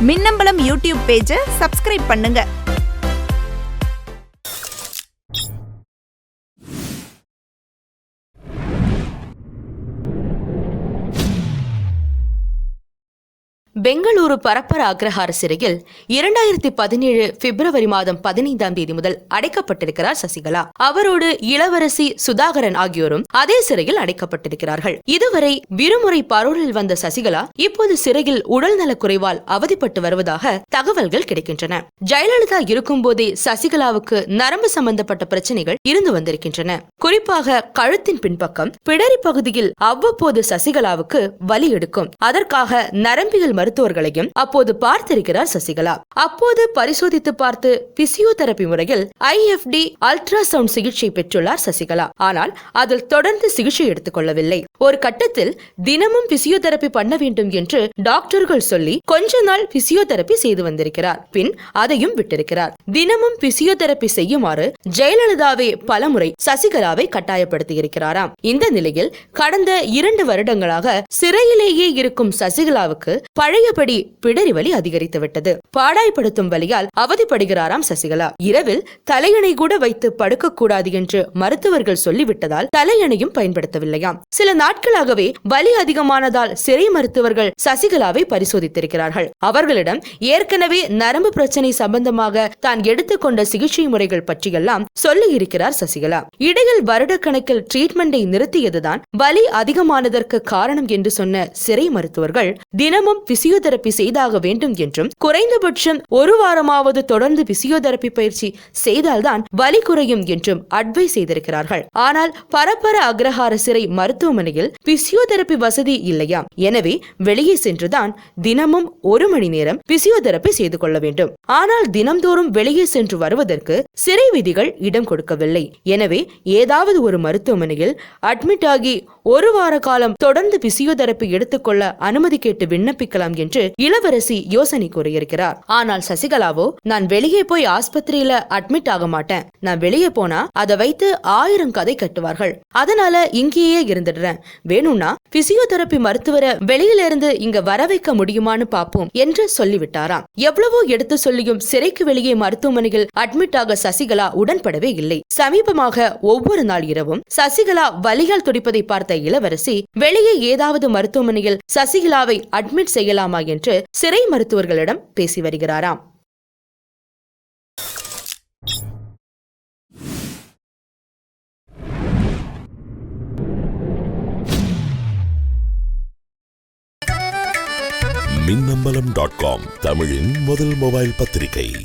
Minnambalam YouTube பேஜை subscribe பண்ணுங்க. பெங்களூரு பரப்பர அக்ரஹார சிறையில் 2017 பிப்ரவரி மாதம் 15ஆம் தேதி முதல் அடைக்கப்பட்டிருக்கிறார் சசிகலா. அவரோடு இளவரசி சுதாகரன் ஆகியோரும் அதே சிறையில் அடைக்கப்பட்டிருக்கிறார்கள். இதுவரை விடுமுறை பரோலில் வந்த சசிகலா இப்போது சிறையில் உடல்நலக் குறைவால் அவதிப்பட்டு வருவதாக தகவல்கள் கிடைக்கின்றன. ஜெயலலிதா இருக்கும் போதே சசிகலாவுக்கு நரம்பு சம்பந்தப்பட்ட பிரச்சனைகள் இருந்து வந்திருக்கின்றன. குறிப்பாக கழுத்தின் பின்பக்கம் பிடரி பகுதியில் அவ்வப்போது சசிகலாவுக்கு வலி எடுக்கும். அதற்காக நரம்பியல் மருத்துவர்களையும் அப்போது பார்த்திருக்கிறார் சசிகலா. அப்போது பரிசோதித்து பார்த்து பிசியோதெரபி முறையில் IFD அல்ட்ராசவுண்ட் சிகிச்சை பெற்றுள்ளார் சசிகலா. ஆனால் அதில் தொடர்ந்து சிகிச்சை எடுத்துக் கொள்ளவில்லை. ஒரு கட்டத்தில் தினமும் பிசியோதெரபி பண்ண வேண்டும் என்று டாக்டர்கள் சொல்லி கொஞ்ச நாள் பிசியோதெரபி செய்து வந்திருக்கிறார். பின் அதையும் விட்டிருக்கிறார். தினமும் பிசியோதெரபி செய்யுமாறு ஜெயலலிதாவே பலமுறை சசிகலாவை கட்டாயப்படுத்தியிருக்கிறாராம். இந்த நிலையில் கடந்த 2 வருடங்களாக சிறையிலேயே இருக்கும் சசிகலாவுக்கு பழையபடி பிடரி வலி அதிகரித்து விட்டது. பாடாய்படுத்தும் வலியால் அவதிப்படுகிறாராம் சசிகலா. இரவில் தலையணை கூட வைத்து படுக்க கூடாது என்று மருத்துவர்கள் சொல்லிவிட்டதால் தலையணையும் பயன்படுத்தவில்லையாம். சில நாட்களாகவே வலி அதிகமானதால் சிறை மருத்துவர்கள் சசிகலாவை பரிசோதித்திருக்கிறார்கள். அவர்களிடம் ஏற்கனவே நரம்பு பிரச்சனை சம்பந்தமாக தான் எடுத்துக்கொண்ட சிகிச்சை முறைகள் பற்றியெல்லாம் சொல்லி இருக்கிறார் சசிகலா. இடையில் வருடக்கணக்கில் ட்ரீட்மெண்டை நிறுத்தியதுதான் வலி அதிகமானதற்கு காரணம் என்று சொன்ன சிறை மருத்துவர்கள் தினமும் பிசியோதெரபி செய்தாக வேண்டும் என்றும் குறைந்தபட்சம் 1 வாரமாவது தொடர்ந்து பிசியோதெரபி பயிற்சி செய்தால்தான் வலி குறையும் என்றும் அட்வைஸ் செய்திருக்கிறார்கள். ஆனால் பரப்பர அக்ரஹார சிறை மருத்துவமனையில் பிசியோதெரபி வசதி இல்லையாம். எனவே வெளியே சென்றுதான் தினமும் 1 மணி நேரம் பிசியோதெரபி செய்து கொள்ள வேண்டும். ஆனால் தினம்தோறும் வெளியே சென்று வருவதற்கு சிறை விதிகள் இடம் கொடுக்கவில்லை. எனவே ஏதாவது ஒரு மருத்துவமனையில் அட்மிட் ஆகி 1 வார காலம் தொடர்ந்து பிசியோதெரபி எடுத்துக்கொள்ள அனுமதி கேட்டு விண்ணப்பிக்கலாம் என்று இளவரசி யோசனை கூறியிருக்கிறார். ஆனால் சசிகலாவோ, நான் வெளியே போய் ஆஸ்பத்திரியில அட்மிட் ஆக மாட்டேன். நான் வெளியே போனா அதை வைத்து 1000 கதை கட்டுவார்கள். அதனால இங்கேயே இருந்துடுறேன். வேணும்னா பிசியோதெரபி மருத்துவரை வெளியில இருந்து இங்க வர வைக்க முடியுமான்னு பாப்போம் என்று சொல்லிவிட்டாராம். எவ்வளவோ எடுத்து சொல்லியும் சிறைக்கு வெளியே மருத்துவமனையில் அட்மிட் ஆக சசிகலா உடன்படவே இல்லை. சமீபமாக ஒவ்வொரு நாள் இரவும் சசிகலா வலியால் துடிப்பதை பார்த்த இளவரசி வெளியே ஏதாவது மருத்துவமனையில் சசிகலாவை அட்மிட் செய்யலாமா என்று சிறை மருத்துவர்களிடம் பேசி வருகிறாராம். மின்னம்பலம்.com தமிழின் முதல் மொபைல் பத்திரிகை.